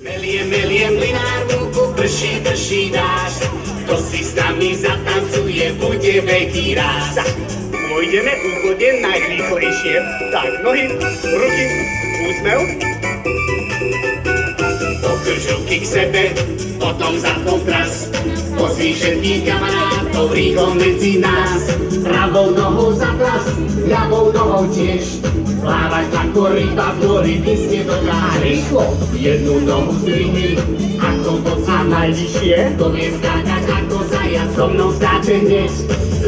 Melie mlynár múku, prší dážď. Kto si s nami zatancuje, bude veľký ráz. Pôjdeme úvode najrýchlejšie. Tak, nohy, ruky, úsmev. Pokrčovky k sebe, potom za kontrast. Pozví všetkých kamarátov rýchlo medzi nás. Pravou nohou za klas, ľavou nohou tiež. Plávať ako ryba v mori, ty ste dokážeš. Rýchlo. Jednu nohu zdvihni, ako A najvyššie. to vie skákať ako zajac, so mnou skáče hneď.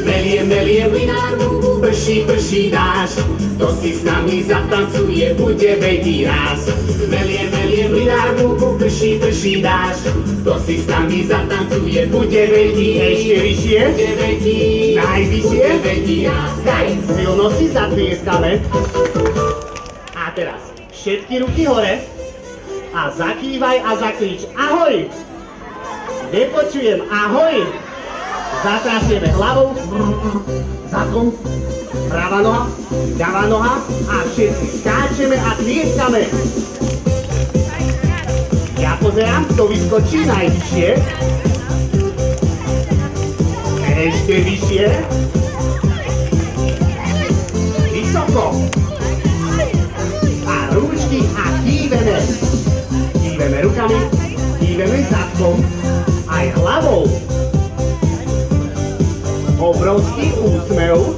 Melie mlynár múku, prší dážď. Kto si s nami zatancuje, bude veľký ráz. Melie mlynár múku, prší dážď. Kto si s nami zatancuje, bude veľký. Ešte vyššie. Bude veľký. Najvyššie. Bude veľký ráz. Daj, silno si zatlieskame. A teraz všetky ruky hore. A zakývaj a zakrič ahoj. Nepočujem ahoj. Zatrasieme hlavou, zadkom, pravá noha, ľavá noha a všetci skáčeme a tlieskame. Ja pozerám, kto vyskočí najvyššie. Ešte vyššie. Vysoko. A rúčky a kýveme. Kýveme rukami, kýveme zadkom, aj hlavou. Obrovský úsmev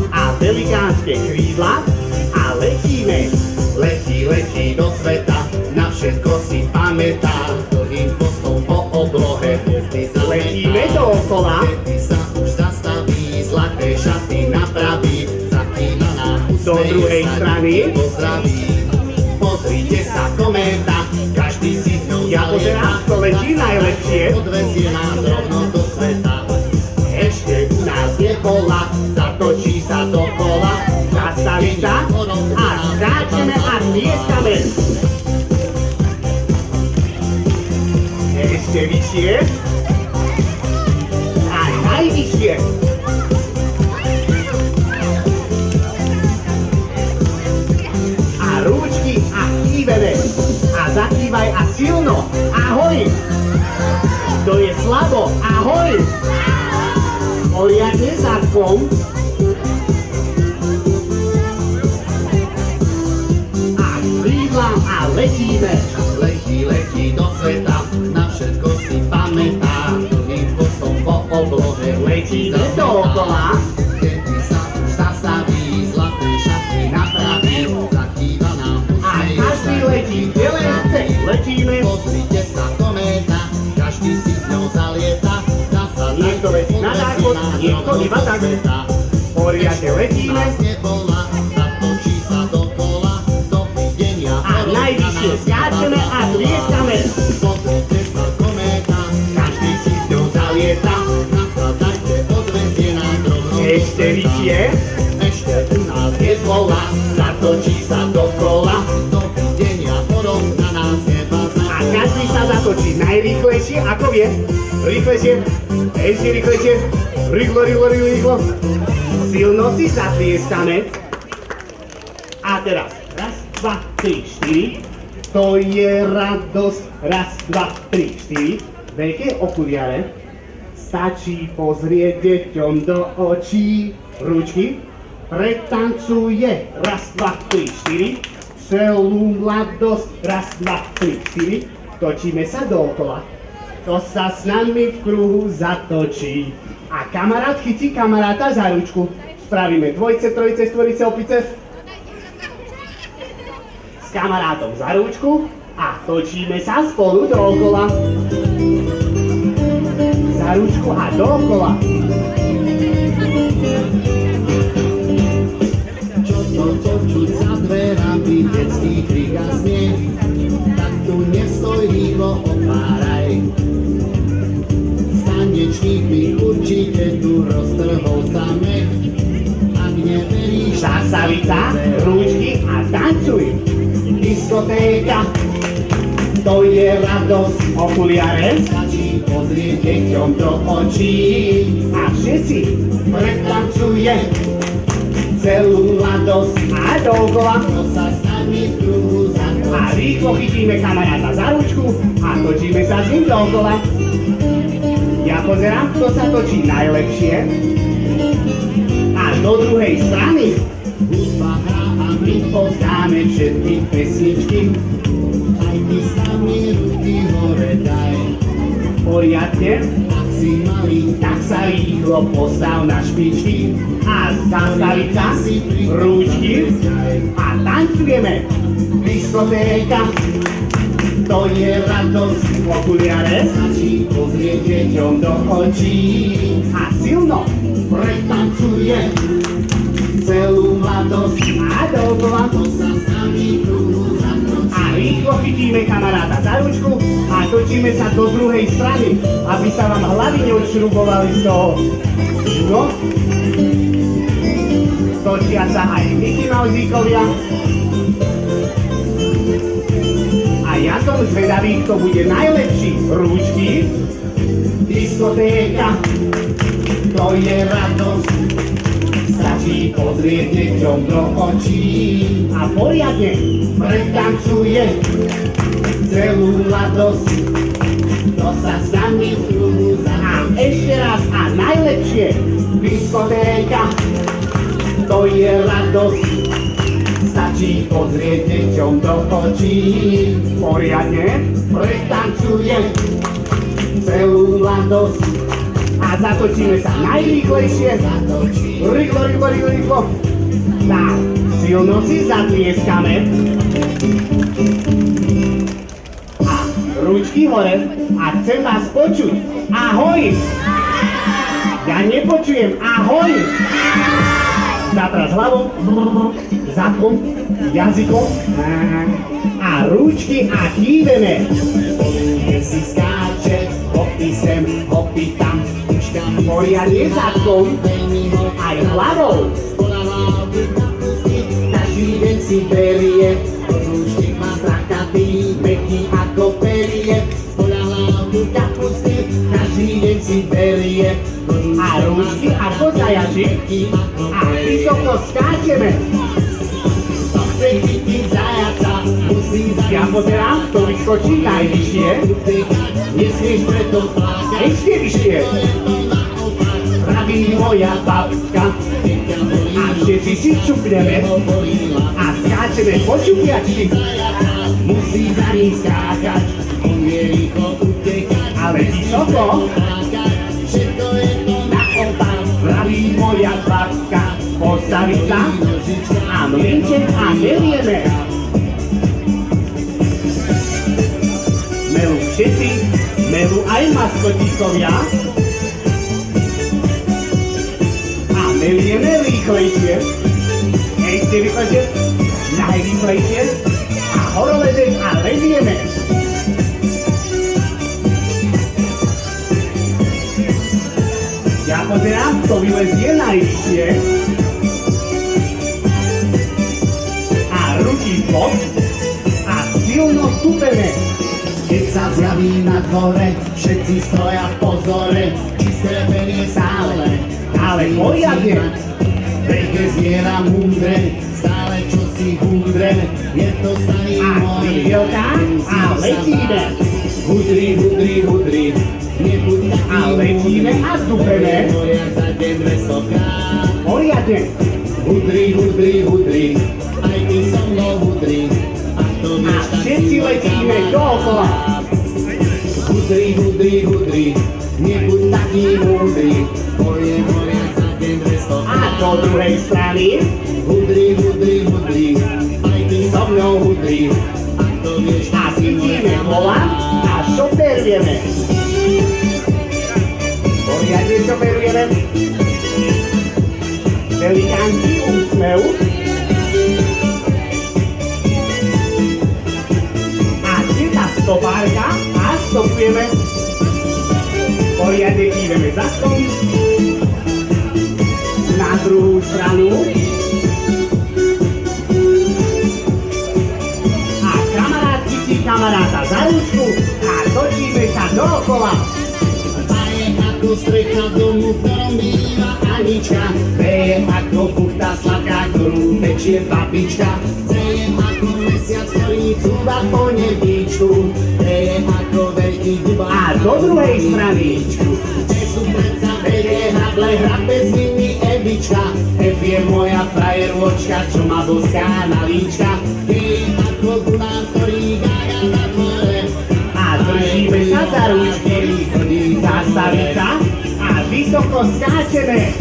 a velikánske krídla a letíme. Letí do sveta, na všetko si pamätá. Dlhým postom po oblohe hviezdy zaletá. Letíme dookola. Kedy sa už zastaví, zlaté šaty napraví. Zakýva nám Do druhej strany. Pozdraví. Pozrite sa, kométa, každý si s ňou Ja pozerám, kto letí najlepšie. Odvezie nás rovno do sveta. Ešte u nás nebola, zatočí sa dokola. Zastaví sa a skáčeme a tlieskame. Ešte vyššie. Aj najvyššie. A rúčky a kýveme. A zakývaj a silno. Ahoj. To je slabo. Ahoj. Poriadne zadkom. A krídlam a letíme. Letí do sveta, na všetko si pamätá. Dlhým postom po oblohe Letíme dookola. Kedy sa už zastaví, zlaté šaty napraví. Zakýva nám A každý letí, kde len chce. Letíme. Pozrite sa, kométa, každý si s ňou zalieta. Niekto letí na záchod, niekto iba tak. Poriadne letíme. Nebola, zatočí sa dokola. Dovidenia. A najvyššie skáčeme a tlieskame. Pozrite sa, kométa, Každý si s ňou zalieta. nasadajte, odvezie nás rovno. Ešte vyššie. Ešte u nás nebola, zatočí sa dokola. Dovidenia, porovna nás neba A každý sa zatočí najrýchlejšie, ako vie. Rýchlejšie. Ešte rýchlejšie. Rýchlo. Silno si zatlieskame. A teraz. Raz, dva, tri, štyri. To je radosť. Raz, dva, tri, štyri. Veľké okuliare. Stačí pozrieť deťom do očí. Ručky. Pretancuje. Raz, dva, tri, štyri. Celú mladosť. Raz, dva, tri, štyri. Točíme sa dookola. To sa s nami v kruhu zatočí. A kamarát chytí kamaráta za ručku. Spravíme dvojce, trojice, stvorice, opice. S kamarátom za ručku a točíme sa spolu dookola. Za ručku a dookola. Čo to počuť za dverami, detský krik a smiech. Tak tu nestoj, rýchlo otváraj. S tanečníkmi určite tu roztrhol sa mech. Ak neveríš, Zastaviť sa, ručky a tancuj. Diskotéka, to je radosť. Okuliare, stačí pozrieť deťom do očí. a všetci Pretancuje celú mladosť a dookola. To sa s nami v kruhu A rýchlo chytíme kamaráta za ručku a točíme sa s ním dookola. Ja pozerám, kto sa točí najlepšie. A do druhej strany. Hudba hrá a my poznáme všetky pesničky. Aj ty sami ruky hore daj. Poriadne. Ak si malý, tak sa rýchlo postav na špičky. A zastaviť sa, rúčky a tancujeme. Diskotéka, to je radosť. Okuliare stačí pozrieť deťom do očí. A silno pretancuje celú mladosť. A dookola to sa staví kruhu zatočí. A rýchlo chytíme kamaráta za ručku a točíme sa do druhej strany, aby sa vám hlavy neodšrubovali z toho. No, točia sa aj Mickey Mousíkovia. A ja som zvedavý, kto bude najlepší. Rúčky, diskotéka, to je radosť. Stačí pozrieť deťom do očí. A poriadne pretancuje celú mladosť. To sa s nami v kruhu zahrá. A ešte raz a najlepšie. Diskotéka, to je radosť. Stačí pozrieť deťom do očí. Poriadne pretancuje celú mladosť. A zatočíme sa najrýchlejšie. Rýchlo, rýchlo, rýchlo, rýchlo. Tak, silno si zatlieskame. A ručky hore. A chcem vás počuť. Ahoj! Ja nepočujem. Ahoj! Zatras hlavou, zadkom, jazykom a rúčky a kýveme. Si skáče, hopi sem, hopi tam, poriadne zadkom, aj hlavou. Každý deň si berie, rúčky má zakatý, mäkký ako perie. Každý deň si berie a rúčky ako zajačik a vysoko skáčeme. Ja pozerám, kto vyskočí najvyššie. Nesmieš preto plakať. Ešte vyššie. Praví moja babka a všetci si čupneme a skáčeme po čupiačky. Musí za ním skákať, on je rýchlo utekať, ale vysoko. Všetko je to naopak, praví moja babka. Postaviť sa a mlinček a melieme. Melú všetci, melú aj maskotíkovia. A melieme rýchlejšie. Ešte rýchlejšie, najrýchlejšie. A horolezeň a lezieme. Ja pozerám, kto vylezie najvyššie. A ruky pod a silno tupeme. Keď sa zjaví na dvore, všetci stoja v pozore. Čisté perie sále, ale poriadne. Veľké zviera múdre, stále čosi húdre. Je to starý mori a letíme. Hudri, hudri, hudri. A letíme a dupeme. Poriadne. Hudri, hudri, hudri. Aj ty so mnou hudri. A všetci letíme dookola. Hudri, hudri, hudri. Nebuď taký múdry. A do druhej strany. Hudri, hudri, hudri. Aj ty so mnou hudri. A chytíme kola a šoferujeme. Poriadne šoferujeme. Velikánsky úsmev. A tá stopárka a stopujeme. Poriadne kýveme zadkom. Na druhú stranu. A kamarát chytí kamaráta za ručku a točíme sa dookola. Ako strecha domu, v ktorom býva Anička. Vejem ako buchta sladká, ktorú pečie babička. Cejem ako mesiac, ktorý cúva po nebíčku, je ako veľký dubák. A do druhej strany. Že sú predsa veľké hable, hrabe s nimi Evička. F je moja frajerôčka, čo ma boská na líčka. Je ako gunár, ktorý gága na dvore. A držíme sa za ručky, zastavica a vysoko skáčeme.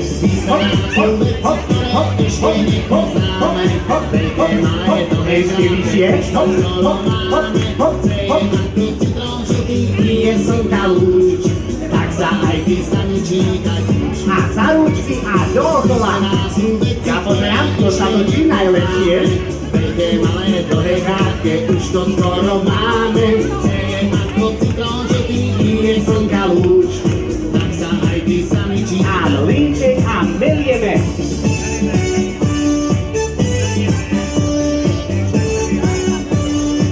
Hop, hop, hop, hop, hop, hop, hop, hop, hop, hop, ešte vyššie. Hop, hop, hop, hop, hop. Je slnka lúč, tak sa aj ty staničí. A za ručky a dookola. Ja pozerám, kto sa točí najlepšie. Veľké, malé, dlhé, krátke, už to skoro máme. Ceje ako citrón, že ty je slnka lúč, tak sa aj ty staničí. Áno, líček a melieme.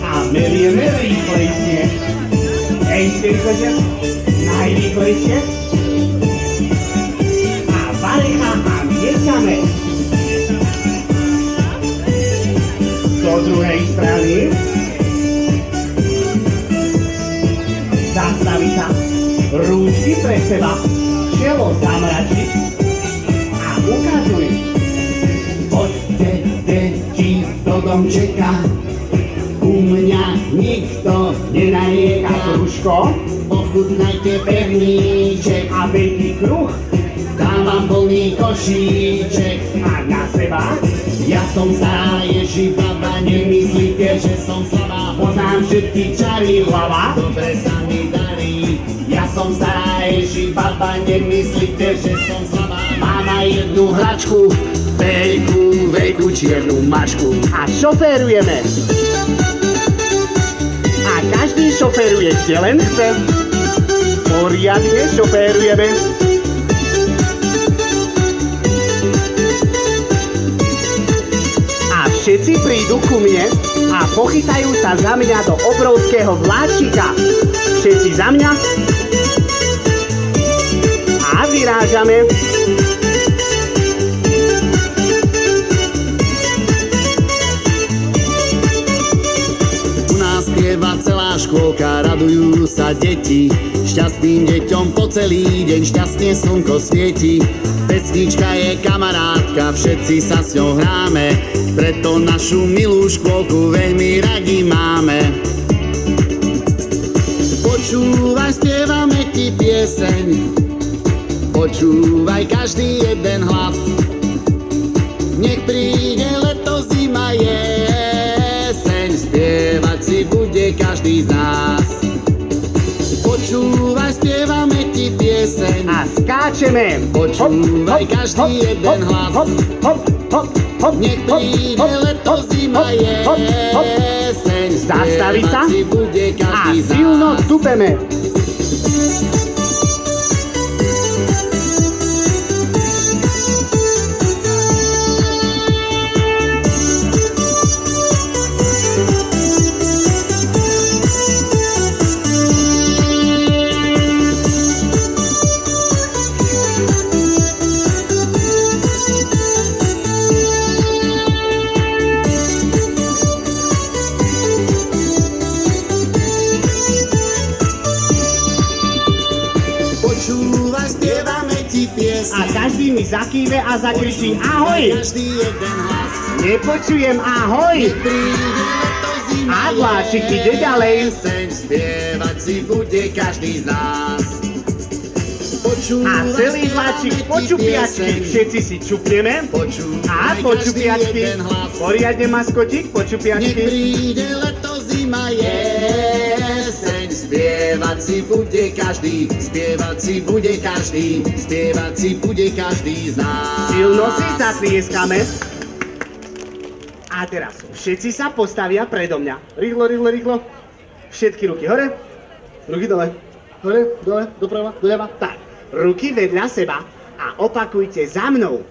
A melieme rýchlejšie. Ešte rýchlejšie. Najrýchlejšie. A varecha a miešame. Do druhej strany. Zastaviť sa. Rúčky pre seba. Čelo zamračiť. A ukazuj. Poďte, deti, do domčeka, u mňa nikto nenarieka. Kružko. Ochutnajte pevníček A veľký kruh. dám vám plný košíček. A na seba. Ja som stará Ježibaba, nemyslíte, že som slabá. Poznám všetky čary hlava. Dobre sa mi darí. Ja som stará Ježibaba, nemyslíte, že som slabá. Mám aj jednu hračku, veľkú, veľkú čiernu mačku. A šoférujeme. A každý šoféruje, kde len chce. Poriadne šoférujeme. A všetci prídu ku mne a pochytajú sa za mňa do obrovského vláčika. Všetci za mňa. A vyrážame. Spieva celá škôlka, radujú sa deti. Šťastným deťom po celý deň šťastne slnko svieti. Pesnička je kamarátka, všetci sa s ňou hráme, preto našu milú škôlku veľmi radi máme. Počúvaj, spievame ti pieseň, počúvaj každý jeden hlas. Nech príde leto, zima, jeseň, spievať si bude každý z nás. Počúvaj, spievame ti pieseň A skáčeme. Počúvaj každý jeden hlas. Hop, hop, hop, hop, Nech príde leto, zima, jeseň, Zastaviť sa spievať si bude a každý z silno nás. dupeme. Počúvaj, spievame ti pieseň. A každý mi zakýve a zakričí ahoj. Každý jeden hlas. Nepočujem ahoj. Príde leto, zima, A vláčik ide ďalej. jeseň, spievať si bude každý z nás. A celý vláčik po čupiačky. Všetci si čupneme. A po čupiačky. Poriadne maskotík, po Nech čupiačky. príde leto, zima, jeseň, spievať si bude každý, spievať si bude každý, spievať si bude každý z nás. Silno si zatlieskame. A teraz všetci sa postavia predo mňa. Rýchlo, rýchlo, rýchlo. Všetky ruky hore, ruky dole. Hore, dole, doprava, doľava. Tak, ruky vedľa seba a opakujte za mnou.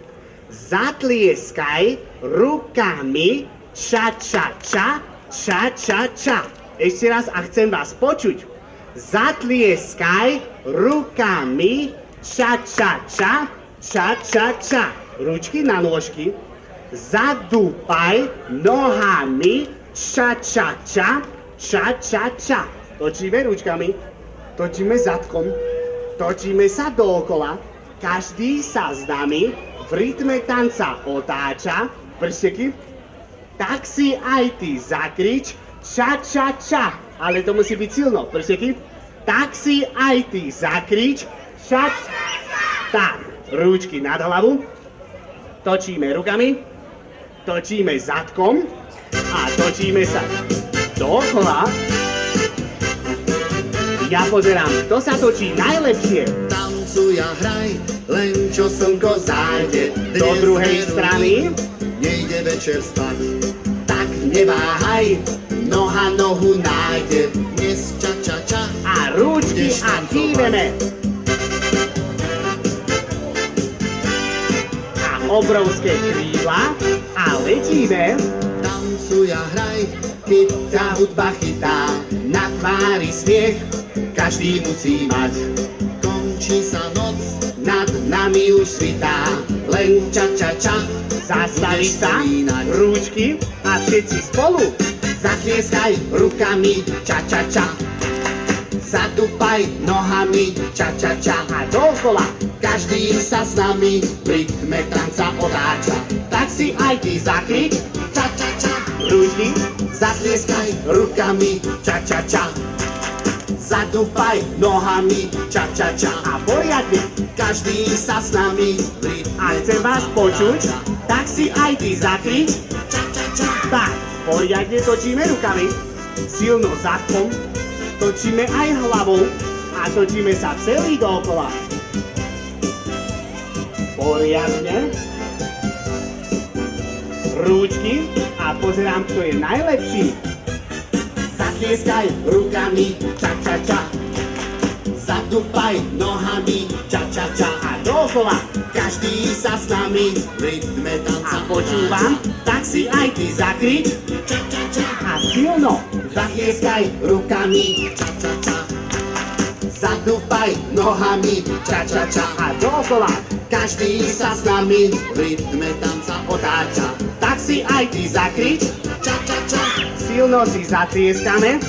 Zatlieskaj rukami ča, ča, ča, ča, ča, ča. Ešte raz a chcem vás počuť. Zatlieskaj rukami ča, ča, ča, ča, ča, ča. Ručky na nôžky. Zadúpaj nohami ča, ča, ča, ča, ča, ča. Točíme ručkami, točíme zadkom, točíme sa dookola, každý sa s nami v rytme tanca otáča, prsteky, tak si aj ty zakrič ča, ča, ča, ale to musí byť silno, prsteky, tak si aj ty zakrič ča, ča, ča. Tak, ručky nad hlavu, točíme rukami, točíme zadkom a točíme sa dookola. Ja pozerám, kto sa točí najlepšie. Tancuj a hraj, len čo slnko zájde. Do druhej strany. Nejde večer spať. Tak neváhaj, Noha nohu nájde. Dnes ča ča ča. a rúčky a kýveme. A obrovské krídla a letíme. Tancuj a hraj, keď ťa hudba chytá. Na tvári smiech, Každý musí mať. Končí sa noc, nad nami už svitá. len ča ča ča. Zastaviť sa, rúčky a všetci spolu. Zatlieskaj rukami, ča ča ča. Zadúpaj nohami, ča ča ča. A dookola, Každý sa s nami v rytme tanca otáča. tak si aj ty zakrič. Ča ča ča. Rúčky, Zatlieskaj rukami, ča ča ča. Zadúpaj nohami, ča ča ča. a poriadne. Každý sa s nami v rytme A chcem vás počuť, tak si aj ty zakrič. ča ča ča. Tak, poriadne točíme rukami, silno zadkom, točíme aj hlavou a točíme sa celý dookola. Poriadne. Rúčky a pozerám, kto je najlepší. Zatlieskaj rukami, ča ča ča. Zadúpaj nohami, ča ča ča. A dookola. Každý sa s nami v rytme A tanca počúvam, tak si aj ty zakrič ča ča ča. a silno. Zatlieskaj rukami, ča ča ča. Zadúpaj nohami, ča ča ča. A dookola. Každý sa s nami v rytme tanca otáča. Tak si aj ty zakrič, Ča ča ča. silno si zatlieskame.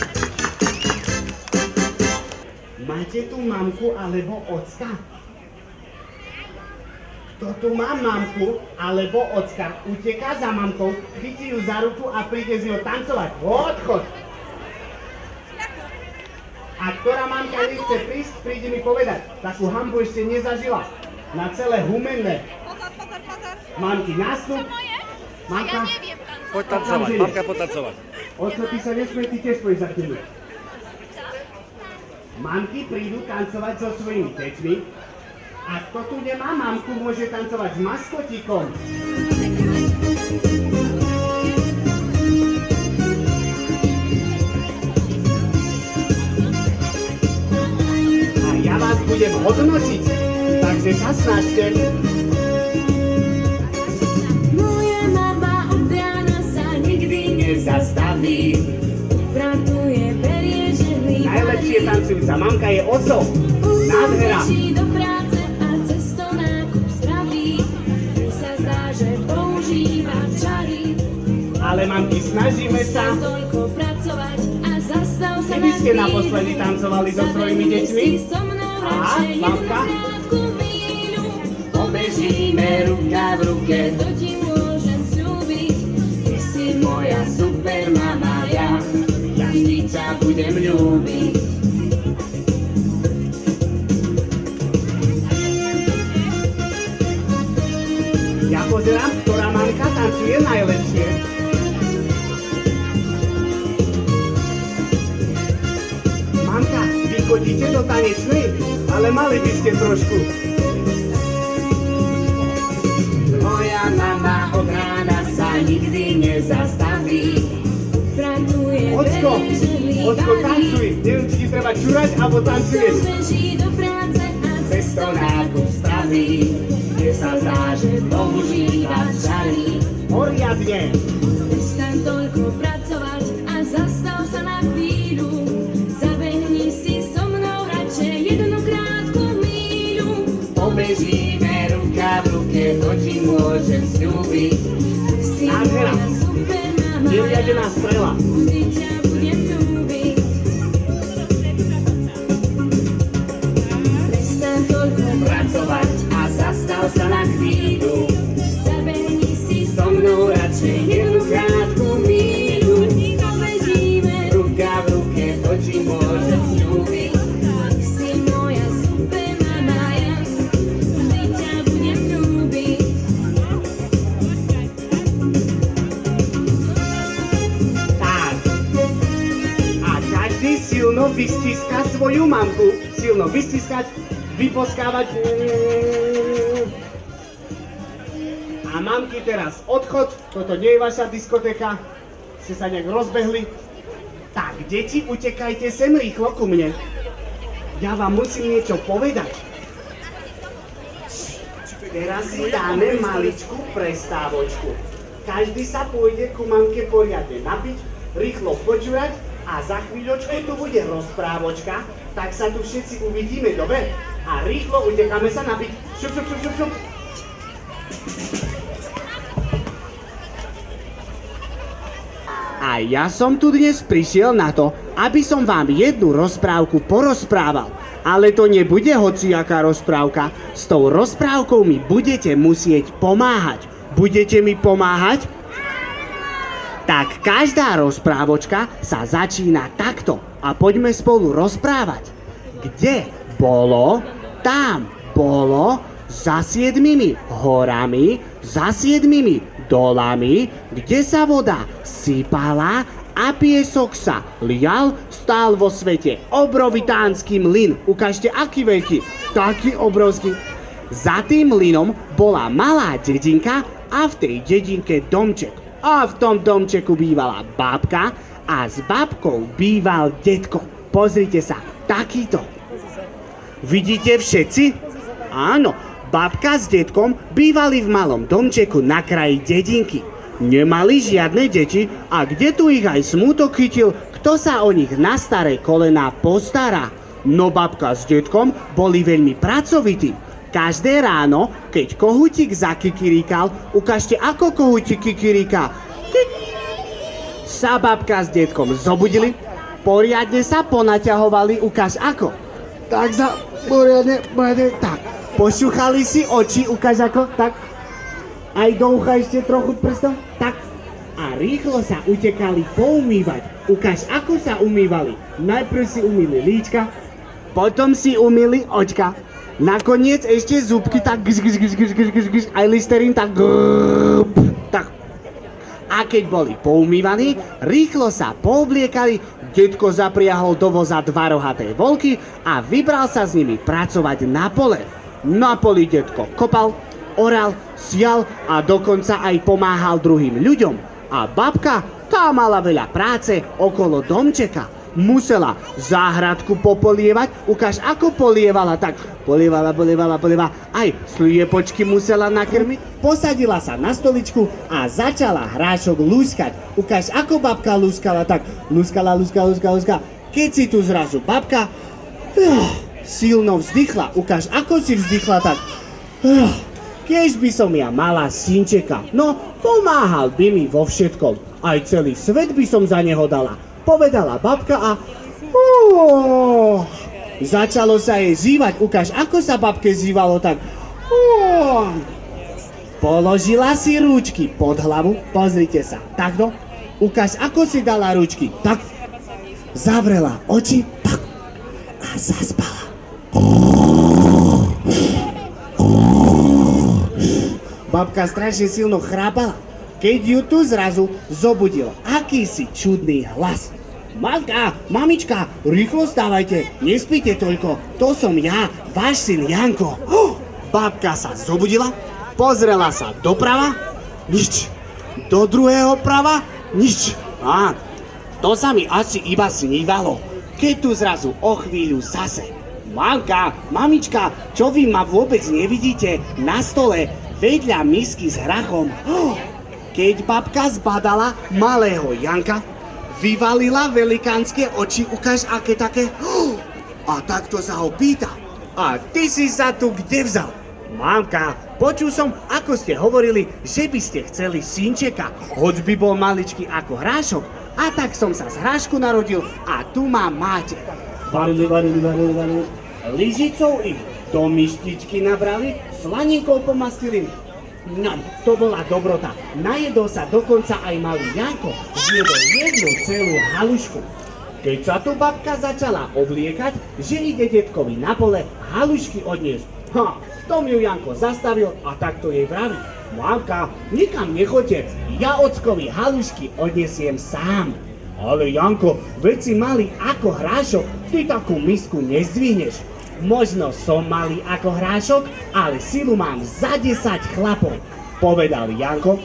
Máte tu mamku alebo ocka? Kto tu má mamku alebo ocka, uteká za mamkou, chytí ju za ruku a príde z ňou tancovať. Odchod! A ktorá mamka nechce prísť, príde mi povedať. Takú hanbu ešte nezažila. Na celé humenné. Pozor. Mamky, nástup. Mamka, Ja neviem tancovať. Poď tancovať, mamka poď tancovať. Ocko, ty sa nesmej, ty tiež pôjdeš za tými. Mamky prídu tancovať so svojimi deťmi a kto tu nemá mamku, môže tancovať s maskotíkom. A ja vás budem hodnotiť, takže sa snažte. Moja mama od rána sa nikdy nezastaví. Pracuje, berie ženy. Najlepšie tancujúca mamka je oco. Nádhera. Beží do práce a cesto nákup spraví. Mne sa zdá, že používa čary. Ale mamky, snažíme sa. Toľko pracovať a zastav sa Kedy ste naposledy tancovali so svojimi deťmi? Si so mnou radšej jednu mamka? krátku míľu. Pobežíme ruka v ruke. To ti môžem sľúbiť. Ty si moja super mama, ja vždy ťa budem ľúbiť. Ja pozerám, ktorá mamka tancuje najlepšie. Mamka, vy chodíte do tanečnej, ale mali by ste trošku. Moja mama od rána sa nikdy nezastaví. Pracuje, Ocko, berie ženy, Ocko, varí. tancuj. Neviem, či ti treba čurať, alebo tancuješ. Beží do práce a cesto nákup spraví. Mne sa zdá, že používa čary. Poriadne. Prestaň toľko pracovať a zastav sa na chvíľu. Zabehni si so mnou radšej jednu krátku míľu. Pobežíme ruka v ruke, to ti môžem sľúbiť. Si Nádhera. moja super mama, poriadená strela. Vždy ťa budem ľúbiť. Prestaň toľko pracovať a zastav sa na chvíľu. Zabehni si so mnou radšej jednu krátku míľu. Pobežíme ruka v ruke, to ti môžem sľúbiť. Ty si moja super mama, ja vždy ťa budem ľúbiť. Tak. A každý silno vystíska svoju mamku. Silno vystískať, vyposkávať. A mamky teraz odchod. Toto nie je vaša diskotéka. Ste sa nejak rozbehli. Tak, deti, utekajte sem rýchlo ku mne. Ja vám musím niečo povedať. Teraz si dáme maličkú prestávočku. Každý sa pôjde ku mamke poriadne napiť, rýchlo počúrať a za chvíľočku tu bude rozprávočka, tak sa tu všetci uvidíme, dobre? A rýchlo utekáme sa napiť. Šup, šup, šup, šup, šup. A ja som tu dnes prišiel na to, aby som vám jednu rozprávku porozprával. Ale to nebude hociaká rozprávka. S tou rozprávkou mi budete musieť pomáhať. Budete mi pomáhať? Tak každá rozprávočka sa začína takto. A poďme spolu rozprávať. Kde bolo, tam bolo, za 7 horami, za 7 dolami, kde sa voda sypala a piesok sa lial, stál vo svete obrovitánsky mlyn. Ukážte, aký veľký, taký obrovský. Za tým mlynom bola malá dedinka a v tej dedinke domček. A v tom domčeku bývala babka a s babkou býval detko. Pozrite sa, takýto. Vidíte všetci? Áno, babka s detkom bývali v malom domčeku na kraji dedinky. Nemali žiadne deti a kde tu ich aj smútok chytil, kto sa o nich na staré kolená postará? No babka s detkom boli veľmi pracovití. Každé ráno, keď kohútik zakikiríkal, ukážte, ako kohútik kikiríka. Sa babka s detkom zobudili, poriadne sa ponaťahovali, ukáž ako. Tak sa poriadne, tak. Pošuchali si oči, ukáž ako, tak. Aj do ucha ešte trochu prstom, tak. A rýchlo sa utekali poumývať. Ukáž, ako sa umývali. Najprv si umýli líčka, potom si umýli očka. Nakoniec ešte zúbky, tak aj listerín, tak. A keď boli poumývaní, rýchlo sa poobliekali, detko zapriahol do voza 2 rohaté volky a vybral sa s nimi pracovať na pole. Na poli detko kopal, oral, sial a dokonca aj pomáhal druhým ľuďom. A babka, tá mala veľa práce okolo domčeka. Musela záhradku popolievať, ukáž, ako polievala, tak polievala, aj sliepočky musela nakrmiť, posadila sa na stoličku a začala hrášok lúskať. Ukáž, ako babka lúskala, tak lúskala. Keď si tu zrazu babka silno vzdychla, ukáž, ako si vzdychla, tak keď by som ja mala synčeka, no pomáhal by mi vo všetkom, aj celý svet by som za neho dala. Povedala babka a začalo sa jej zývať. Ukáž, ako sa babke zývalo, tak položila si ručky pod hlavu, pozrite sa, takto. Ukáž, ako si dala ručky, tak. Zavrela oči, tak. A zaspala. Babka strašne silno chrápala, keď ju tu zrazu zobudil akýsi čudný hlas. Mamka, mamička, rýchlo stávajte, nespíte toľko, to som ja, váš syn Janko. Babka sa zobudila, pozrela sa doprava, nič, do druhého prava, nič. To sa mi asi iba snívalo, keď tu zrazu o chvíľu zase. Mamka, mamička, čo vy ma vôbec nevidíte na stole vedľa misky s hrachom? Keď babka zbadala malého Janka, vyvalila velikánske oči, ukáž, aké také. A takto sa ho pýta. A ty si sa tu kde vzal? Mamka, Počul som, ako ste hovorili, že by ste chceli synčeka, hoď by bol maličký ako hrášok. A tak som sa z hrášku narodil a tu ma máte. Varili. Lyžicou ich do myštičky nabrali, slaninkou pomastili. No, to bola dobrota. Najedol sa dokonca aj malý Janko, zjedol jednu celú halušku. Keď sa tu babka začala obliekať, že ide detkovi na pole halušky odniesť. V tom ju Janko zastavil a takto jej vraví: Mamka, nikam nechoďte, ja ockovi halušky odnesiem sám. Ale Janko, veď si malý ako hrášok, ty takú misku nezdvihneš. Možno som malý ako hrášok, ale silu mám za 10 chlapov, povedal Janko.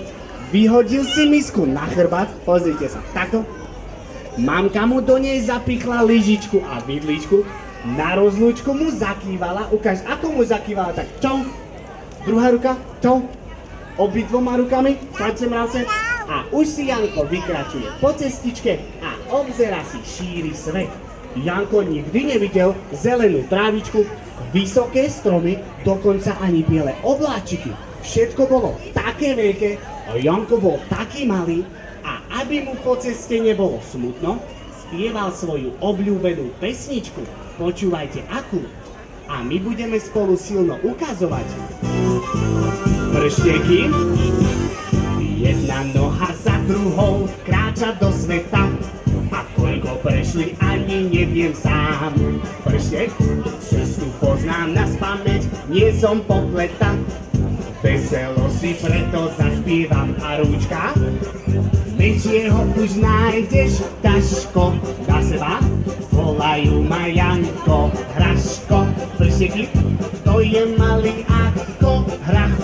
Vyhodil si misku na chrbát, pozrite sa, takto. Mamka mu do nej zapichla lyžičku a vidličku, na rozlúčku mu zakývala, ukáž, ako mu zakývala, tak čau, druhá ruka, čau, obidvoma rukami, čauce mravce, a už si Janko vykračuje po cestičke a obzerá si šíry svet. Janko nikdy nevidel zelenú trávičku, vysoké stromy, dokonca ani biele obláčiky. Všetko bolo také veľké a Janko bol taký malý, a aby mu po ceste nebolo smutno, spieval svoju obľúbenú pesničku. Počúvajte akú. A my budeme spolu silno ukazovať. Pršteky, jedna noha za druhou kráča do sveta. A koľko prešli, ani neviem sám. Prštek, cestu poznám naspamäť, nie som popleta. Veselo si preto zaspievam a rúčka. Menšieho už nájdeš, Taško, na seba volajú ma Janko, Hraško. Pršteky, to je malý ako hrach.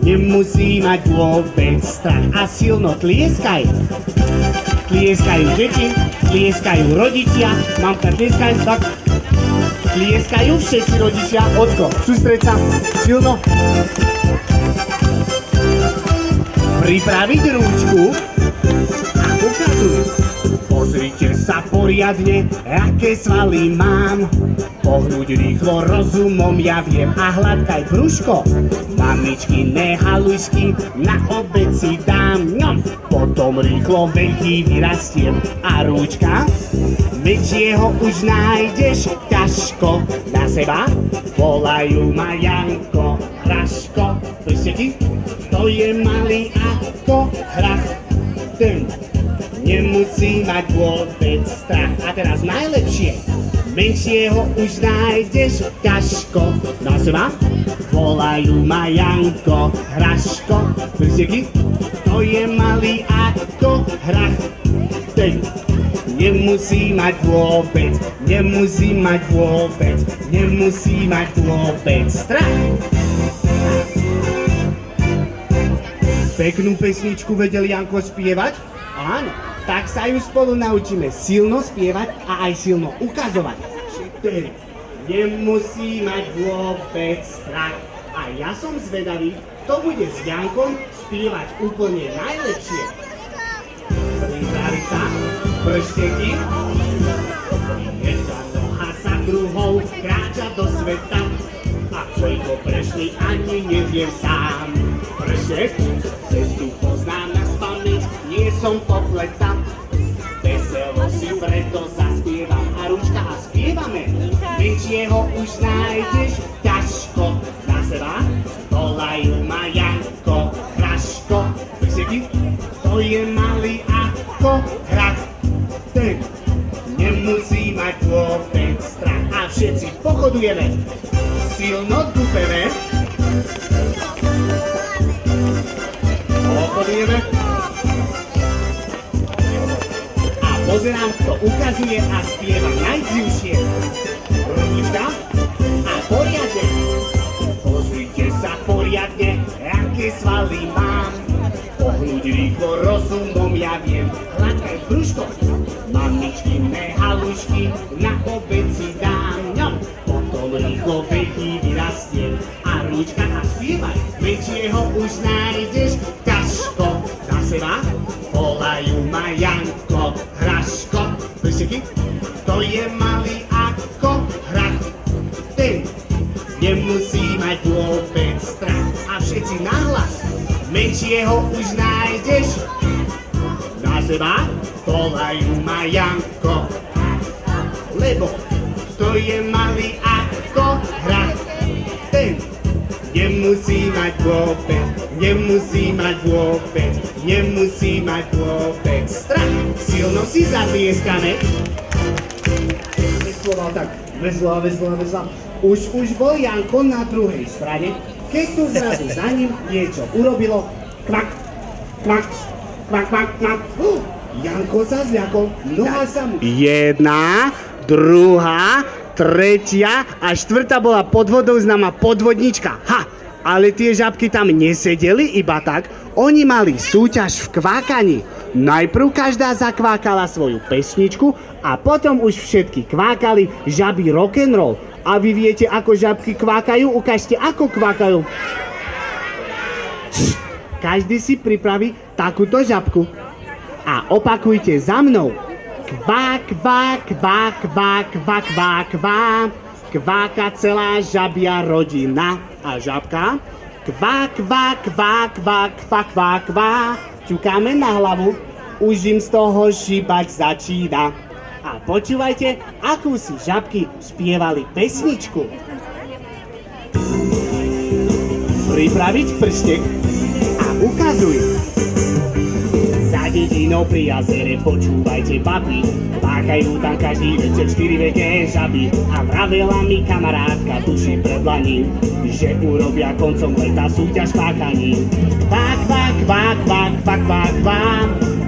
Nemusí mať vôbec strach a silno tlieskaj. Tlieskajú deti, tlieskajú rodičia, mamka tlieskaj, tak. Tlieskajú všetci rodičia, ocko, sústreď sa, silno. Pripraviť rúčku a ukazuj. Pozrite sa poriadne, aké svaly mám. Pohnúť rýchlo rozumom ja viem a hladkaj brúško. Mamičkine halušky na obed si dám. Potom rýchlo veľký vyrastiem a rúčka. Väčšieho už nájdeš, ťažko na seba volajú ma Janko, Hraško. Pršteky, to je malý ako hrach. Ten nemusí mať vôbec strach. A teraz najlepšie. Menšieho už nájdeš, ťažko na seba volajú ma Janko, Hraško. Pršteky, to je malý ako hrach. Ten nemusí mať vôbec, nemusí mať vôbec, nemusí mať vôbec strach. Peknú pesničku vedel Janko spievať? Áno, tak sa ju spolu naučíme silno spievať a aj silno ukazovať. Nemusí mať vôbec strach. A ja som zvedavý, kto bude s Jankom spievať úplne najlepšie. Pripraviť sa, pršteky. Jedna noha za druhou kráča do sveta. A koľko prešli, ani neviem sám. Prštek, cestu poznám naspamäť, nie som popleta. Veselo si preto zaspievam a rúčka a spievame. Menšieho už nájdeš, ťažko na seba volajú ma Janko, Hraško. Pršteky, to je malý ako hrach. Ten nemusí mať vôbec strach. A všetci pochodujeme, silno dupeme. Pochodujeme. A pozerám, kto ukazuje a spieva najdzivšie. Ručka a poriadne. Pozrite sa poriadne, aké svaly mám. Pohnúť rýchlo rozumom ja viem, hladkaj brúško. Mamičkine halušky na obed si dám. Potom rýchlo veľký vyrastiem a rúčka a spievaj. Väčšieho už nájdeš, ťažko na seba volajú ma Janko, Hraško. Pršteky, to je malý ako hrach. Ten nemusí mať vôbec kde ho už nájdeš. Na seba volajú ma Janko, lebo to je malý ako hra. Ten nemusí mať vôbec, nemusí mať vôbec, nemusí mať vôbec strach. Silno si zatlieskame. Vesloval tak, vesloval. Už bol Janko na druhej strane, keď tu zrazu za ním niečo urobilo. Kvak, kvak, kvak, kvak, kvak. Janko sa zľakol, noha sa mu... Jedna, druhá, tretia a štvrtá bola pod vodou známa podvodnička. Ha! Ale tie žabky tam nesedeli iba tak, oni mali súťaž v kvákaní. Najprv každá zakvákala svoju pesničku a potom už všetky kvákali žaby rock'n'roll. A vy viete, ako žabky kvákajú? Ukážte, ako kvákajú. Každý si pripraví takúto žabku. A opakujte za mnou. Kvá, kvá, kvá, kvá, kvá, kvá, kvá. Kváka celá žabia rodina. A žabka? Kvá, kvá, kvá, kvá, kvá, kvá, kvá. Ťukáme na hlavu. Už im z toho šíbať začína. A počúvajte, akú si žabky spievali pesničku. Pripraviť prštek a ukazuj. Za dedinou pri jazere počúvajte baby, pákajú tam každý večer 4 veľké žaby. A vravela mi kamarátka duši pred dlaním, že urobia koncom leta súťaž pákaní. Kvá, kvá, kvá, kvá, kvá, kvá, kvá,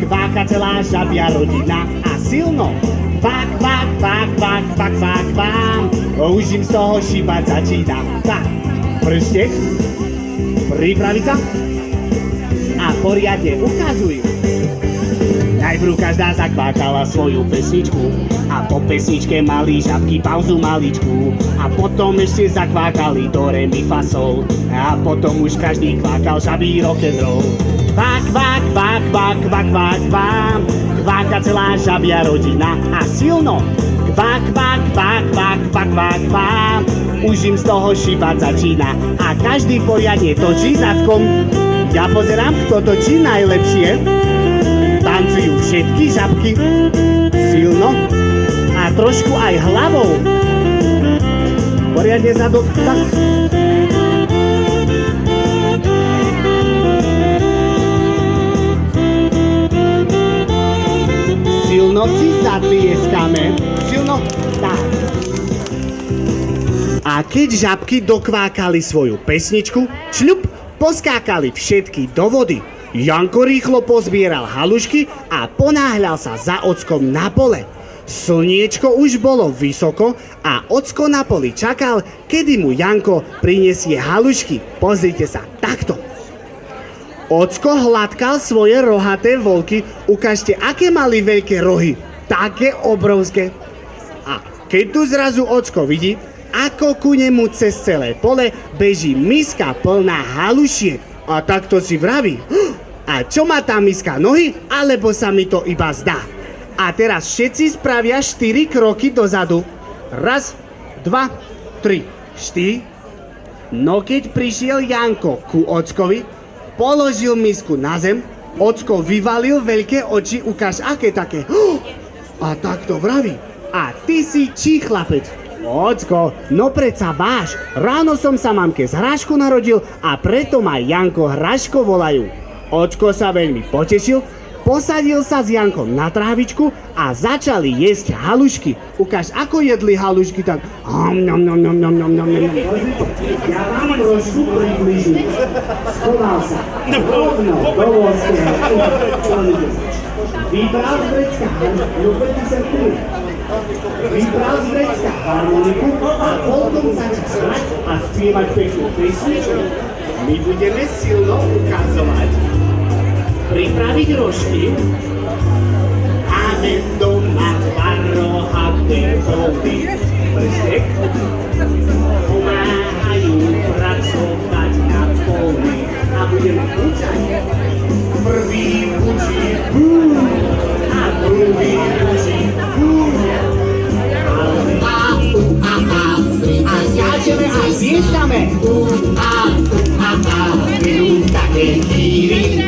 kváka celá žabia rodina a silno. Kvá, kvá, kvá, kvá, kvá, kvá, kvá, už im z toho šíbať začína. Tak, prštek, pripraviť sa a poriadne ukazuj. Najprv každá zakvákala svoju pesničku a po pesničke mali žabky pauzu maličku. A potom ešte zakvákali do re mi fa sol a potom už každý kvákal žabý rock'n'roll. Kvá, kvá, kvá, kvá, kvá, kvá, kvá, kváka celá žabia rodina a silno. Kvá, kvá, kvá, kvá, kvá, kvá, kvá, už im z toho šíbať začína. A každý poriadne točí zadkom. Ja pozerám, kto točí najlepšie. Tancujú všetky žabky silno a trošku aj hlavou. Poriadne zadok. Tak. Silno si zatlieskame. Silno. Tak. A keď žabky dokvákali svoju pesničku, čľup, poskákali všetky do vody. Janko rýchlo pozbieral halušky a ponáhľal sa za ockom na pole. Slniečko už bolo vysoko a ocko na poli čakal, kedy mu Janko prinesie halušky. Pozrite sa, takto. Ocko hladkal svoje rohaté volky. Ukážte, aké mali veľké rohy. Také obrovské. A keď tu zrazu ocko vidí, ako ku nemu cez celé pole beží miska plná halušiek. A takto si vraví. A čo má tá miska, nohy? Alebo sa mi to iba zdá? A teraz všetci spravia 4 kroky dozadu. 1, 2, 3, 4. No keď prišiel Janko ku ockovi, položil misku na zem, ocko vyvalil veľké oči, ukáž aké také. A takto vraví. A ty si čí chlapec? Ocko, no predsa váš. Ráno som sa mamke z Hrášku narodil a preto ma Janko Hráško volajú. Ocko sa veľmi potešil, posadil sa s Jankom na trávičku a začali jesť halušky. Ukáž, ako jedli halušky, tak... Ja vám trošku približím. Schoval sa rovno do voľského. Vybral z vrecka harmoniku a potom začal hrať a spievať peknú pesničku. My budeme silno ukazovať, pripraviť rožky. Máme doma dva rohaté body. Prštek pomáhajú pracovať na poli a budeme učať. Prvý učí a druhý učí a skáčeme a zviešťame. Vedú také chýry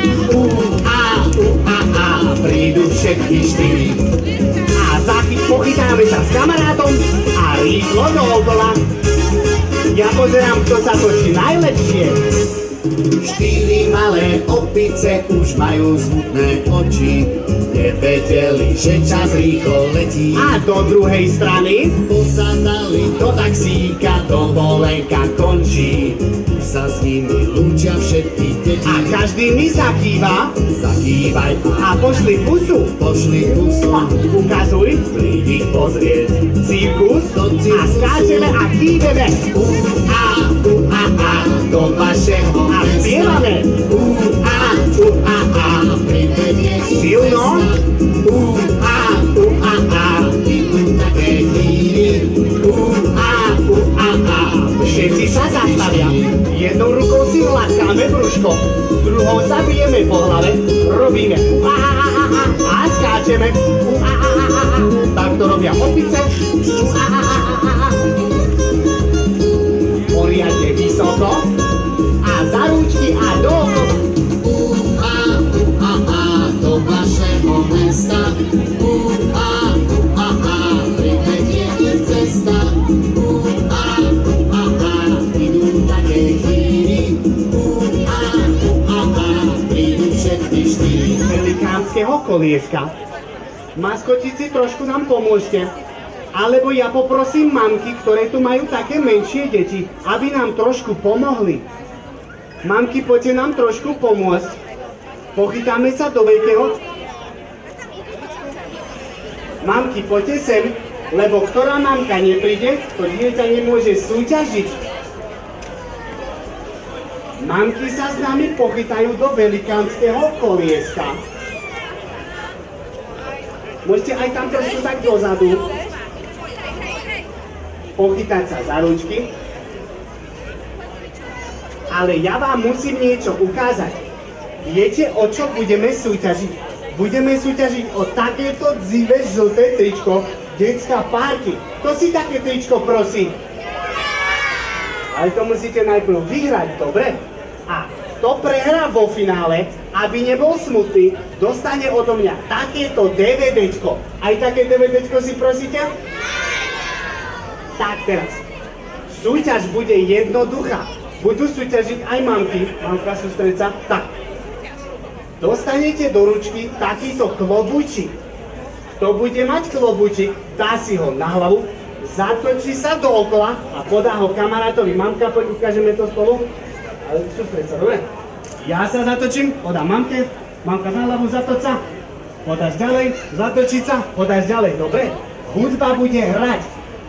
Povítajme sa s kamarátom a rýchlo dookola. Ja pozerám, kto sa točí najlepšie. 4 malé opice už majú smutné oči. Nevedeli, že čas rýchlo letí. A do druhej strany Posadali do taxíka, dovolenka končí. Sa s nimi lúčia všetky deti. a každý mi zakýva Zakývaj a pošli pusu. pošli pusu. Ukazuj Príď ich pozrieť. cirkus a skáčeme a kýveme A, do vašeho a spievame. Privedie Silno. idú také chvíry. Všetci sa zastavia. Jednou rukou si hladkáme brúško, druhou sa bijeme po hlave, robíme a skáčeme. Tak to robia opice. Poriadne vysoko a za ručky a dookola. Do vašeho mesta. Privedie ich cesta. Idú také chvíry. Prídu všetky 4. Velikánskeho kolieska. Maskotici, trošku nám pomôžte. Alebo ja poprosím mamky, ktoré tu majú také menšie deti, aby nám trošku pomohli. Mamky, poďte nám trošku pomôcť. Pochytáme sa do veľkého. Mamky, poďte sem, lebo ktorá mamka nepríde, to dieťa nemôže súťažiť. Mamky sa s nami pochytajú do velikánskeho kolieska. Môžete aj tam trošku tak dozadu pochytať sa za ručky. Ale ja vám musím niečo ukázať. Viete, o čo budeme súťažiť? Budeme súťažiť o takéto dzivé žlté tričko Detská party. Kto si také tričko prosí? Ale to musíte najprv vyhrať, dobre? A kto prehrá vo finále, aby nebol smutný, dostane odo mňa takéto DVDčko. Aj také DVDčko si prosíte? Tak teraz, súťaž bude jednoduchá. Budú súťažiť aj mamky. Mamka, sústreď sa. Tak. Dostanete do ručky takýto klobúčik. Kto bude mať klobúčik, dá si ho na hlavu, zatočí sa dookola a podá ho kamarátovi. Mamka, poď ukážeme to spolu. Ale sústreď sa, dobre? Ja sa zatočím, podám mamke. Mamka na hlavu, zatoč sa. Podáš ďalej, zatočiť sa, podáš ďalej. Dobre? Hudba bude hrať.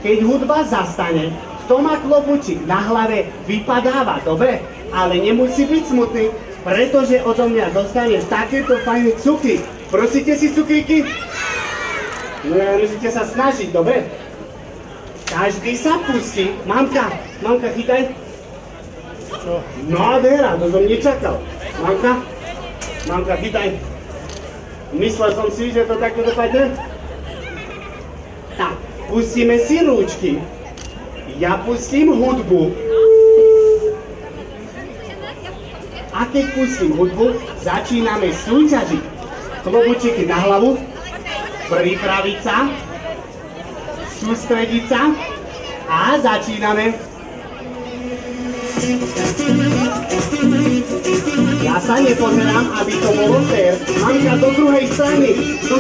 Keď hudba zastane, kto má klobúčik na hlave, vypadáva, dobre? Ale nemusí byť smutný, pretože odo mňa dostane takéto fajné cukry. Prosíte si cukríky? No musíte sa snažiť, dobre? Každý sa pustí. Mamka, chytaj. Čo? Nádhera, to som nečakal. Mamka, chytaj. Myslel som si, že to takto dopadne. Tak, pustíme si rúčky. Ja pustím hudbu. A keď pustím hudbu, začíname súťažiť. Klobúčiky na hlavu, pripraviť sa, sústrediť sa a začíname. Ja sa nepozerám, aby to bolo fér. Mamka, do druhej strany. Do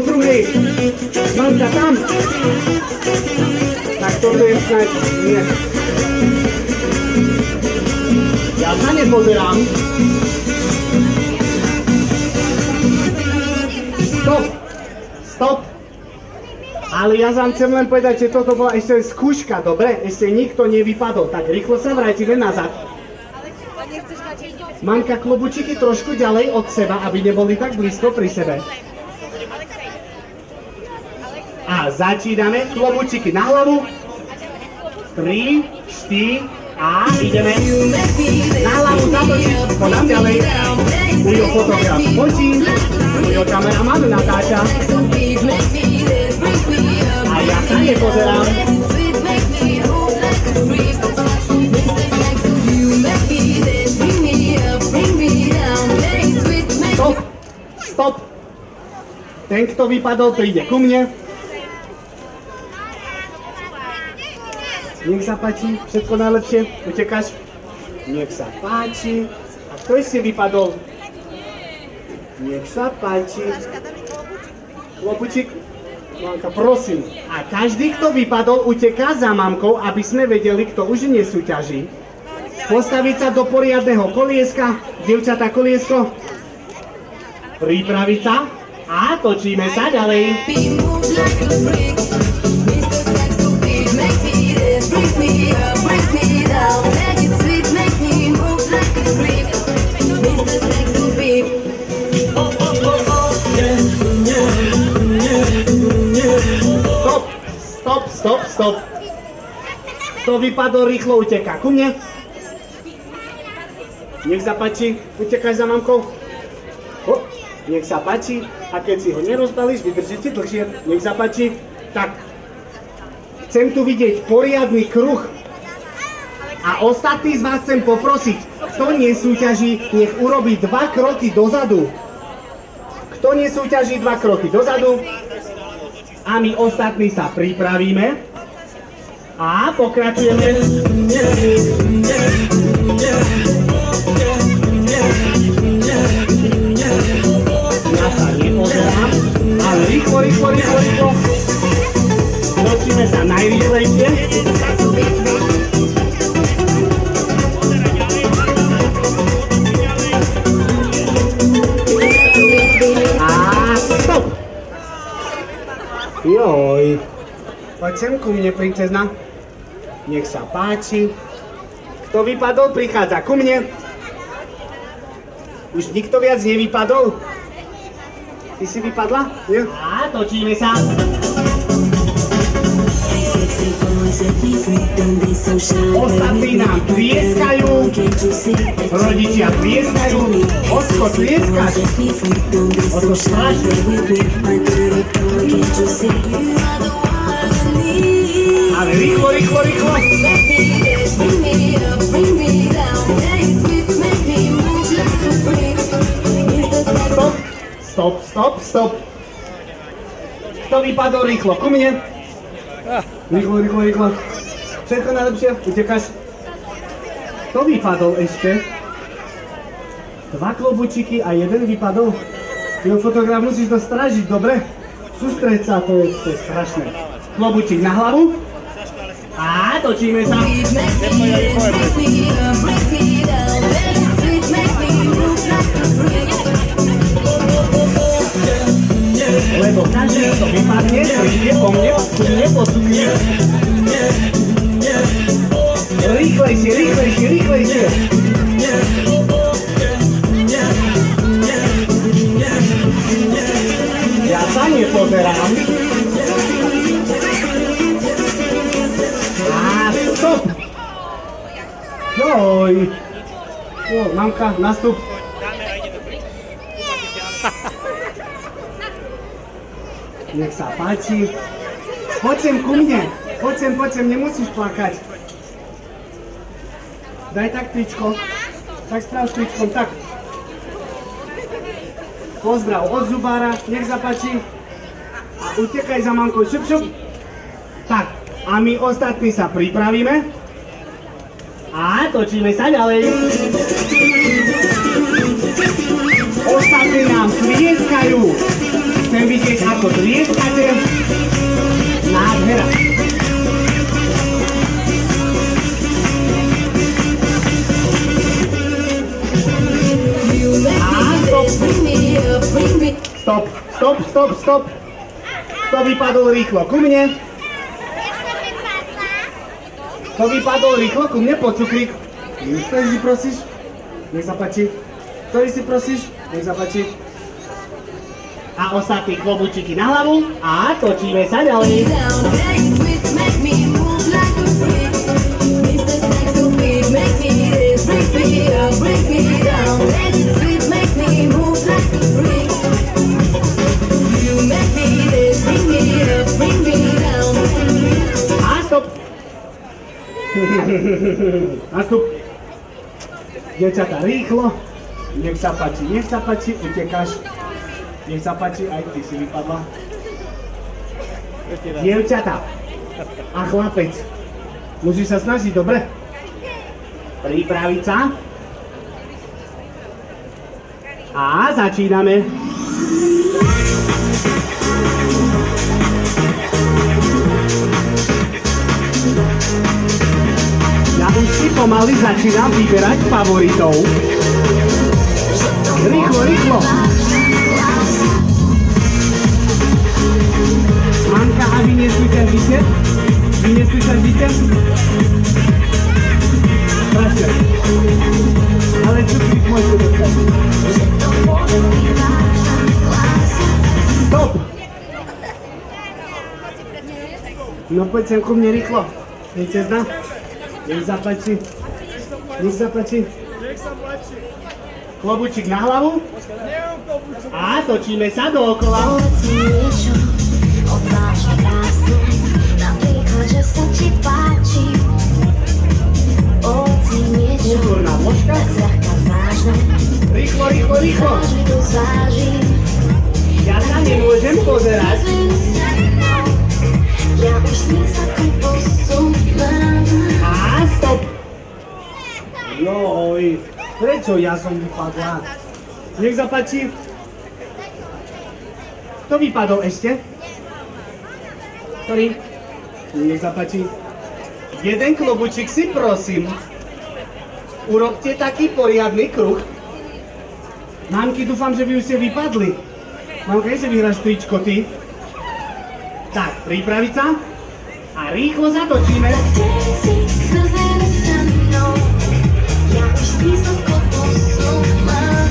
druhej. Mamka, tam. Tak toto je snáď. Nie. Ja sa nepozerám. Stop. Ale ja vám chcem len povedať, že toto bola ešte skúška, dobre? Ešte nikto nevypadol, tak rýchlo sa vrátime nazad. Mamka, klobúčiky trošku ďalej od seba, aby neboli tak blízko pri sebe. A začíname, klobúčiky na hlavu. 3, 4 a ideme. Na hlavu zatočiť, podám ďalej. Ujo fotograf fotí, Ujo kameraman natáča. A ja sa nepozerám. Stop. Ten, kto vypadol, príde ku mne. Nech sa páči, všetko najlepšie, utekáš? Nech sa páči. A kto ešte vypadol? Nech sa páči. Klobučík? Mamka, prosím. A každý, kto vypadol, uteká za mamkou, aby sme vedeli, kto už nesúťaží. Postaviť sa do poriadneho kolieska. Dievčatá, koliesko. Pripraviť sa. A točíme sa ďalej. Stop. Kto vypadol, rýchlo uteká ku mne. Nech sa páči, utekáš za mamkou. Nech sa páči. A keď si ho nerozbalíš, vydržíte dlhšie. Nech sa páči. Tak. Chcem tu vidieť poriadny kruh. A ostatní z vás chcem poprosiť, kto nesúťaží, nech urobí 2 kroky dozadu. Kto nesúťaží, 2 kroky dozadu. A my ostatní sa pripravíme. A pokračujeme. Ja sa nepozerám, ale rýchlo. Točíme sa najrýchlejšie. A stop! Joj. Poď sem ku mne, princezna. Nech sa páči. Kto vypadol, prichádza ku mne. Už nikto viac nevypadol? Ty si vypadla? Nie? A točíme sa. Ostatní nám tlieskajú. Rodičia tlieskajú. Osko, tlieskaš? Osko, strašne. Ale rýchlo. Stop. Kto vypadol, rýchlo ku mne. Rýchlo. Všetko najlepšie, utekáš. Kto vypadol ešte? 2 klobučiky a 1 vypadol. Ty fotograf musíš to strážiť, dobre? Sústreď sa, to je strašné. Klobučík na hlavu. A točíme sa. Lebo každý, kto vypadne, príde po mne, neposunie. Rýchlejšie. Ja sa nepozerám. A stop! Joj! Mamka, nastup. Nech sa páči. Poď sem ku mne. Poď sem, nemusíš plakať. Daj tak tričko. Tak sprav s tričkom, tak. Pozdrav od zubára, nech sa páči. A utekaj za mamkou, šup. Tak, a my ostatní sa pripravíme. A točíme sa ďalej. Ostatní nám tlieskajú. Chcem vidieť, ako tlieskate. Nádhera. Stop. Kto vypadol rýchlo ku mne? Kto vypadol rýchlo ku mne? Poď cukrík. Ktorý si prosíš? Nech sa páči. Ktorý si prosíš? Nech sa páči. A ostatní klobučiky na hlavu. A točíme sa ďalej. A stop. Nastup. Dievčatá, rýchlo. Nech sa páči, utekáš. Nech sa páči, aj ty si vypadla. Dievčatá a chlapec. Musíš sa snažiť, dobre? Pripraviť sa. A začíname. Ja už si pomaly začínam vyberať favoritov. Rýchlo, rýchlo. Manka, a vyniesli ten výter? Vyniesli ten výter? Strašne. Ale cukrík môžete dostať. Stop! No poď sem ku mne rýchlo. Víťazná. Nech sa páči. Nech sa páči. Klobučík na hlavu. A točíme sa dookola. Odvážne krásne, napríklad, že sa ti páči. Povedz mi niečo, Kultúrna vložka. tak zľahka vážne. Rýchlo, rýchlo, rýchlo. Vážne to zvážim. Ja sa nemôžem pozerať. Ja už s ním sa tu posúvam. A stop. Joj, prečo ja som vypadla? Nech sa páči. Kto vypadol ešte? Ktorý? Nech sa páči. Jeden klobučík si prosím. Urobte taký poriadny kruh. Mamky, dúfam, že vy už ste vypadli. Mamka, že vyhráš tričko, ty? Tak, pripraviť sa. A rýchlo zatočíme. Kde si zmrznený so mnou? Ja už s ním sa tu posúvam.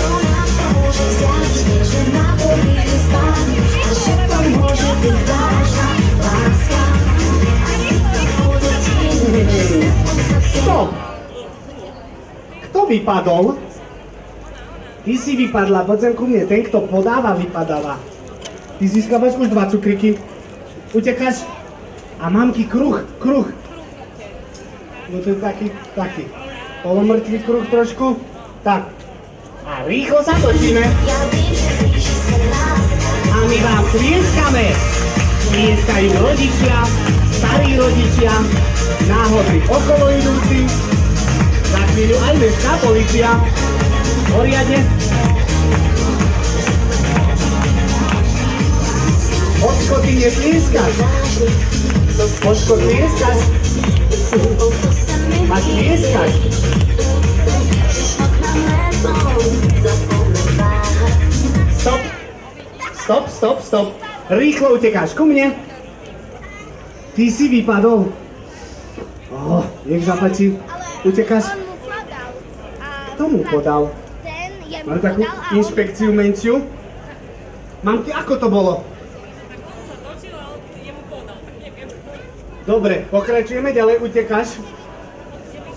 To nám pomôže zjať, že ma bolí spať. A že to môže byť vážna láska. Asi to bude tým, že sa Stop! Kto vypadol? Ty si vypadla, poď sem ku mne. Ten, kto podáva, vypadáva. Ty získavaš už 2 cukriky. Utekáš. A mamky, kruh, kruh. No to je taký. Polomrtvý kruh trošku. Tak. A rýchlo sa točíme. Ja viem, že blíži sa láska. A my vám tlieskame. Tlieskajú rodičia, starí rodičia, náhodní okolo idúci. Za chvíľu aj mestská polícia. Poriadne. Očko, ty netlieskaš. Očko, tlieskaš. Máš tlieskať. Stop. Stop, stop, stop. Rýchlo utekáš ku mne. Ty si vypadol. Nech sa páči. Utekáš. On mu podal. A Kto mu podal? ten jemu Máme takú podal a inšpekciu menšiu. Mamky, ako to bolo? Dobre, pokračujeme ďalej, utekáš.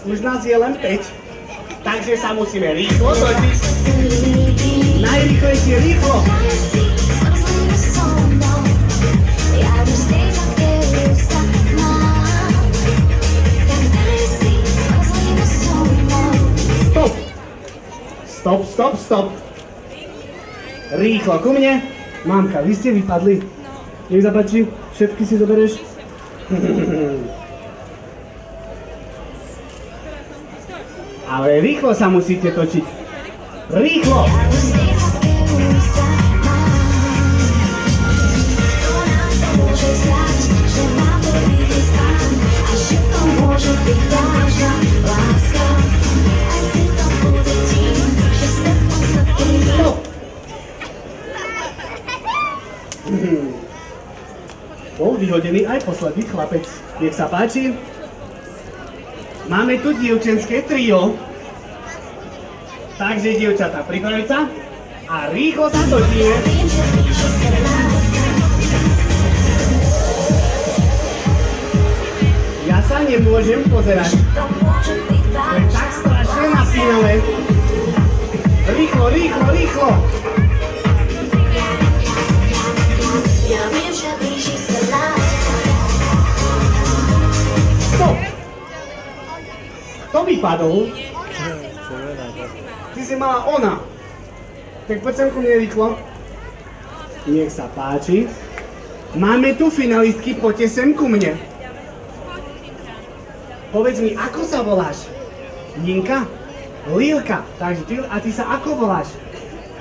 Už nás je len 5. Takže sa musíme rýchlo točiť. Najrýchlejšie, rýchlo. Stop. Stop, stop, stop. Rýchlo ku mne. Mamka, vy ste vypadli. Nech sa páči, všetky si zoberieš. Ale rýchlo sa musíte točiť. Rýchlo! Stop! Bol vyhodený aj posledný chlapec. Nech sa páči. Máme tu dievčenské trio. Takže dievčatá, pripraviť sa a rýchlo sa točíme. Ja sa nemôžem pozerať. To je tak strašne napínavé. Rýchlo, rýchlo, rýchlo. Stop. Kto vypadol? Ty si mala ona. Tak poď sem ku mne rýchlo. Nech sa páči. Máme tu finalistky, poďte sem ku mne. Povedz mi, ako sa voláš? Linka? Lilka. Takže ty sa ako voláš?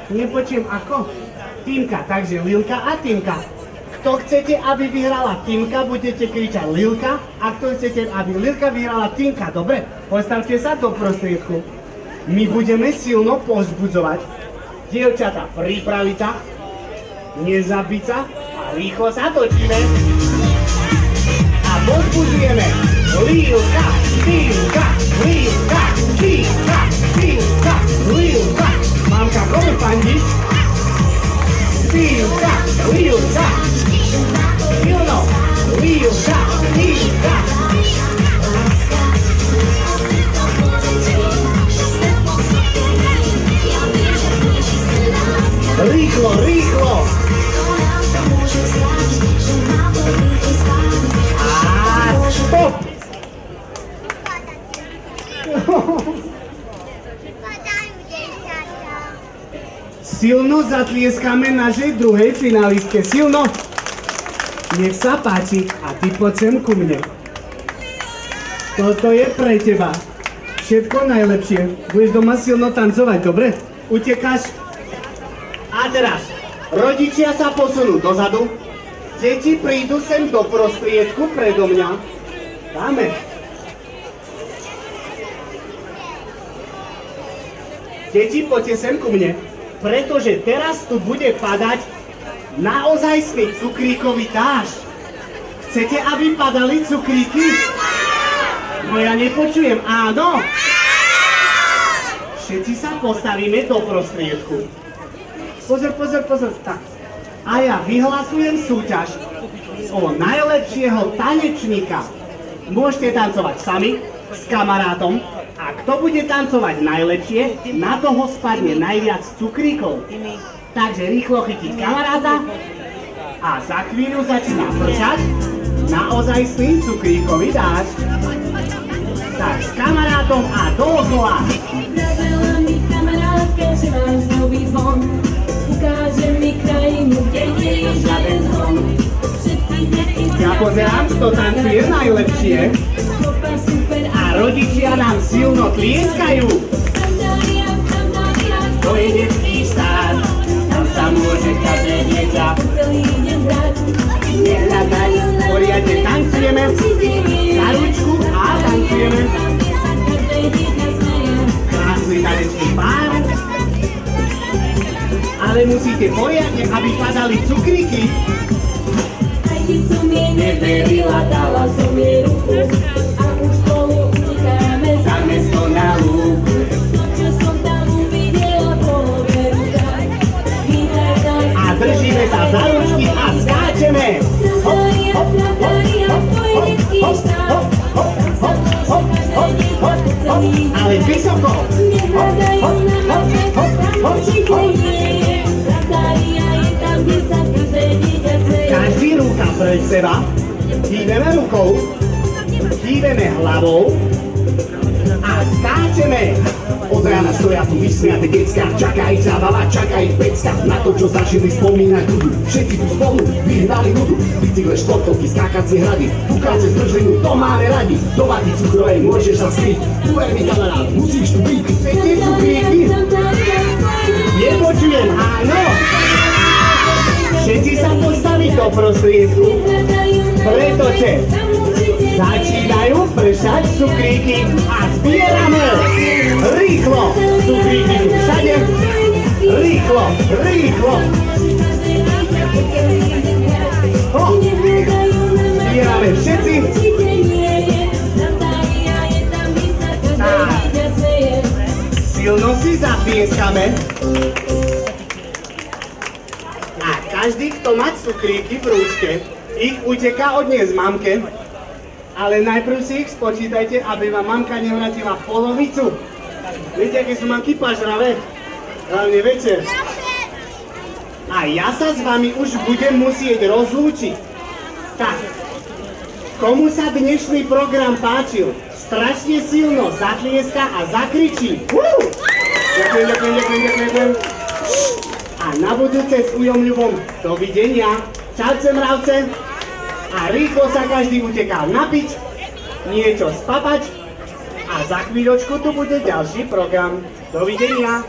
Nepočujem ako? Týmka. Takže Lilka a Týmka. Kto chcete, aby vyhrala Týmka, budete kričať Lilka. A kto chcete, aby Lilka vyhrala Týmka. Dobre? Postavte sa do prostriedku. My budeme silno povzbudzovať. Dievčatá, pripraviť sa, nezabiť sa a rýchlo sa točíme. A povzbudzujeme. Lilka, Týmka, Lilka, Týmka, Týmka, Lilka. Mamka, komu fandíš? Lilka, Lilka. Silno. Lilka, Týmka. Rýchlo, rýchlo! A stop! Silno zatlieskame našej druhej finalistke. Silno! Nech sa páči a ty poď sem ku mne. Toto je pre teba. Všetko najlepšie. Budeš doma silno tancovať, dobre? Utekáš? A teraz, rodičia sa posunú dozadu, deti prídu sem do prostriedku predo mňa. Dáme. Deti, poďte sem ku mne, pretože teraz tu bude padať naozajstný cukríkový dážď. Chcete, aby padali cukríky? No ja nepočujem, áno. Všetci sa postavíme do prostriedku. Pozor. Tak. A ja vyhlasujem súťaž o najlepšieho tanečníka. Môžete tancovať sami, s kamarátom. A kto bude tancovať najlepšie, na toho spadne najviac cukríkov. Takže rýchlo chytiť kamaráta a za chvíľu začína pršať naozajstný cukríkový dážď. Tak s kamarátom a dookola. Pravila mi kamarádka, že mám znovu zvon. Ukáže mi krajinu, kde nie je žiaden zlom. Ja pozerám, kto tancuje najlepšie. A rodičia nám silno tlieskajú. To je detský štát, tam sa môže každé dieťa nehľadať. Poriadne tancujeme, za ručku a tancujeme. Krásny tanečný pár. Ale musíte poriadne, aby padali cukríky. Aj keď som jej neverila, dala som jej ruku. A už spolu utíkáme za mesto na lúku. To, čo som tam uvidela, bolo veruka. A držíme sa za ručky a skáčeme. Ale vysoko. Každý ruka pred seba. Hýbeme rukou. Hýbeme hlavou. A skáčeme. Od rána stoja tu vysmiate decká, čaká ich zábava, čaká ich pecka. Na to, čo zažili, spomínať budú. Všetci tu spolu vyhnali nudu. Bicykle, športovky, skákacie hrady, pukáce z držlinu, to máme radi. Do vady cukrovej môžeš sa skryť. Uver mi kamarát, musíš tu byť. Chcete cukríky? Nepočujem, áno. Všetci sa postaviť do prostriedku, pretože začínajú pršať cukríky a zbierame. Rýchlo, cukríky sú všade. Rýchlo. Zbierame všetci. Silno si zapieskame. A každý, kto má cukríky v rúčke, ich uteká odniesť mamke. Ale najprv si ich spočítajte, aby vám mamka nevrátila polovicu. Viete, aké sú mamky pažravé? Hlavne večer. A ja sa s vami už budem musieť rozlúčiť. Tak, komu sa dnešný program páčil, strašne silno zatlieska a zakričí. Ďakujem. na budúce s ujom ľubom. Dovidenia. Čauce mravce. A rýchlo sa každý uteká napiť, niečo spapať a za chvíľočku tu bude ďalší program. Dovidenia.